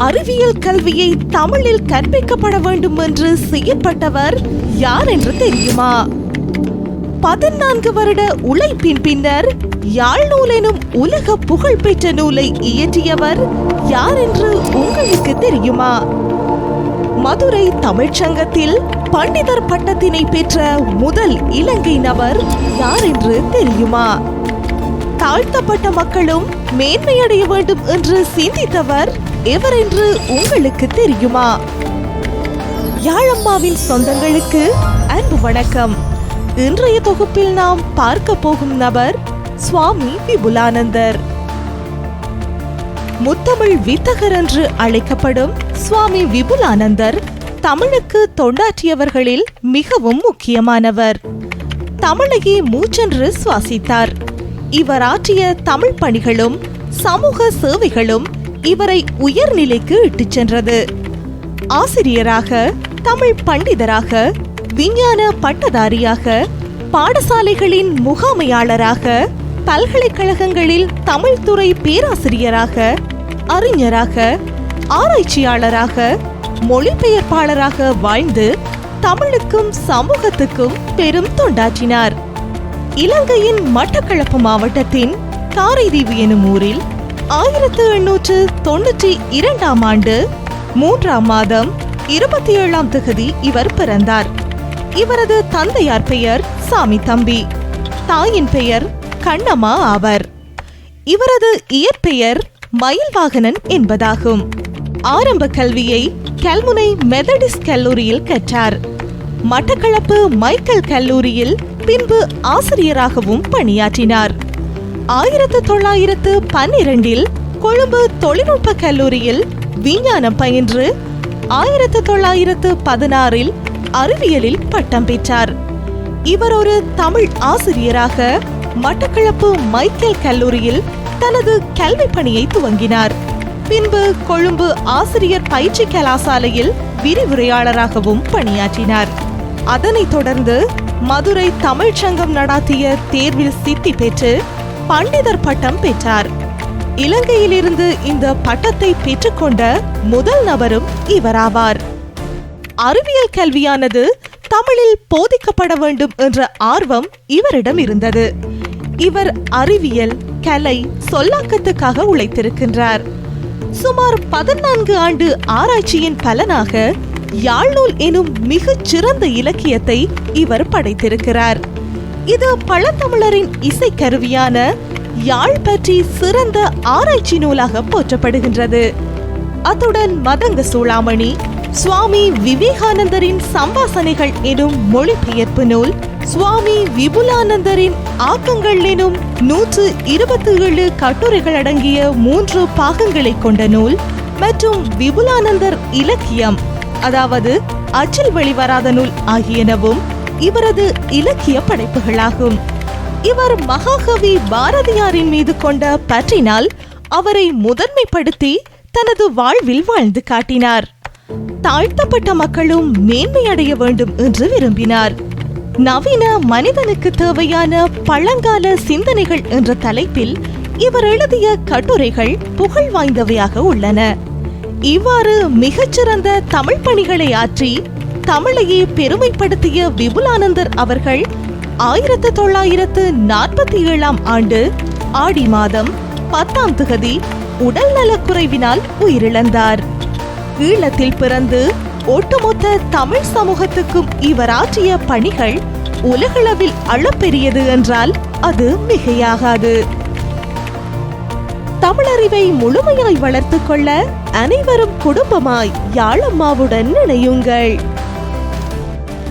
அறிவியல் கல்வியை தமிழில் கற்பிக்கப்பட வேண்டும் என்று செய்யப்பட்டவர் யார் என்று தெரியுமா? 14 வருட உழைப்பின் பின்னர் யாழ் நூல் எனும் உலக புகழ்பெற்ற நூலை இயற்றியவர் யார் என்று உங்களுக்கு தெரியுமா? மதுரை தமிழ்ச்சங்கத்தில் பண்டிதர் பட்டத்தினை பெற்ற முதல் இலங்கை நபர் யார் என்று தெரியுமா? தாழ்த்தப்பட்ட மக்களும் மேன்மையடைய வேண்டும் என்று சிந்தித்தவர் எவர் என்று உங்களுக்கு தெரியுமா? யாழம்மாவின் சொந்தங்களுக்கு அன்பு வணக்கம். இன்றைய தொகுப்பில் நாம் பார்க்க போகும் நபர் சுவாமி விபுலானந்தர். முத்தமிழ் வித்தகர் என்று அழைக்கப்படும் சுவாமி விபுலானந்தர் தமிழுக்கு தொண்டாற்றியவர்களில் மிகவும் முக்கியமானவர். தமிழையே மூச்சென்று சுவாசித்தார். இவர் ஆற்றிய தமிழ் பணிகளும் சமூக சேவைகளும் இவரை உயர்நிலைக்கு இட்டுச் சென்றது. ஆசிரியராக, தமிழ் பண்டிதராக, விஞ்ஞான பட்டதாரியாக, பாடசாலைகளின் முகாமையாளராக, பல்கலைக்கழகங்களில் தமிழ் துறை பேராசிரியராக, அறிஞராக, ஆராய்ச்சியாளராக, மொழிபெயர்ப்பாளராக வாழ்ந்து தமிழுக்கும் சமூகத்துக்கும் பெரும் தொண்டாற்றினார். இலங்கையின் மட்டக்களப்பு மாவட்டத்தின் காரைதீவு எனும் ஊரில் 1892 ஆண்டு 3ஆம் மாதம் 27ஆம் திகதி இவர் பிறந்தார். இவரது தந்தையார் பெயர் சாமி தம்பி, தாயின் பெயர் கண்ணம்மா ஆவர். இவரது இயற்பெயர் மயில்வாகனன் என்பதாகும். ஆரம்ப கல்வியை கல்முனை மெதடிஸ்ட் கல்லூரியில் கற்றார். மட்டக்களப்பு மைக்கேல் கல்லூரியில் பின்பு ஆசிரியராகவும் பணியாற்றினார். 1912 கொழும்பு தொழில்நுட்ப கல்லூரியில் விஞ்ஞானம் பயின்று 1916 அறிவியலில் பட்டம் பெற்றார். இவர் ஒரு தமிழ் ஆசிரியராக மட்டக்களப்பு மைக்கேல் கல்லூரியில் தனது கல்வி பணியை துவங்கினார். பின்பு கொழும்பு ஆசிரியர் பயிற்சி கலாசாலையில் விரிவுரையாளராகவும் பணியாற்றினார். அதனைத் தொடர்ந்து மதுரை தமிழ்ச்சங்கம் நடாத்திய தேர்வில் சித்தி பெற்று பண்டிதர் பட்டம் பெற்றார். இலங்கையிலிருந்து இந்த பட்டத்தை பெற்றுக்கொண்ட முதல் நபரும் இவராவார். அறிவியல் கல்வியானது தமிழில் போதிக்கப்பட வேண்டும் என்ற ஆர்வம் இவரிடம் இருந்தது. இவர் அறிவியல், கலை, சொல்லாக்கத்துக்காக உழைத்திருக்கின்றார். சுமார் 14 ஆண்டு ஆராய்ச்சியின் பலனாக யாழ்நூல் எனும் மிகச் சிறந்த இலக்கியத்தை இவர் படைத்திருக்கிறார். இது பழந்தமிழரின் இசைக்கருவியான யாழ் பற்றி சிறந்த ஆராய்ச்சி நூலாக போற்றப்படுகின்றது. அத்துடன் மதங்க சூளாமணி, சுவாமி விவேகானந்தரின் சம்பாசனைகள் எனும் மொழிபெயர்ப்பு நூல், சுவாமி விபுலானந்தரின் ஆக்கங்கள் எனும் 127 கட்டுரைகள் அடங்கிய 3 பாகங்களை கொண்ட நூல் மற்றும் விபுலானந்தர் இலக்கியம், அதாவது அச்சில் வெளிவராத நூல் ஆகியனவும் இவரது இலக்கிய படைப்புகளாகும். இவர் மகாகவி பாரதியாரின் மீது கொண்ட பற்றினால் அவரை முதன்மைப்படுத்தி தனது வாழ்வில் வாழ்ந்து காட்டினார். தாழ்த்தப்பட்ட மக்களும் மேன்மையடைய வேண்டும் என்று விரும்பினார். நவீன மனிதனுக்கு தேவையான பழங்கால சிந்தனைகள் என்ற தலைப்பில் இவர் எழுதிய கட்டுரைகள் புகழ் வாய்ந்தவையாக உள்ளன. இவ்வாறு மிகச்சிறந்த தமிழ் பணிகளை ஆற்றி தமிழையே பெருமைப்படுத்திய விபுலானந்தர் அவர்கள் 1947 ஆண்டு ஆடி மாதம் 10ஆம் திகதி உடல் நலக்குறைவினால் உயிரிழந்தார். ஈழத்தில் பிறந்து ஒட்டுமொத்த தமிழ் சமூகத்துக்கும் இவர் ஆற்றிய பணிகள் உலகளவில் அளப்பெரியது என்றால் அது மிகையாகாது. தமிழறிவை முழுமையாய் வளர்த்துக் கொள்ள அனைவரும் குடும்பமாய் யாழம்மாவுடன் இணையுங்கள்.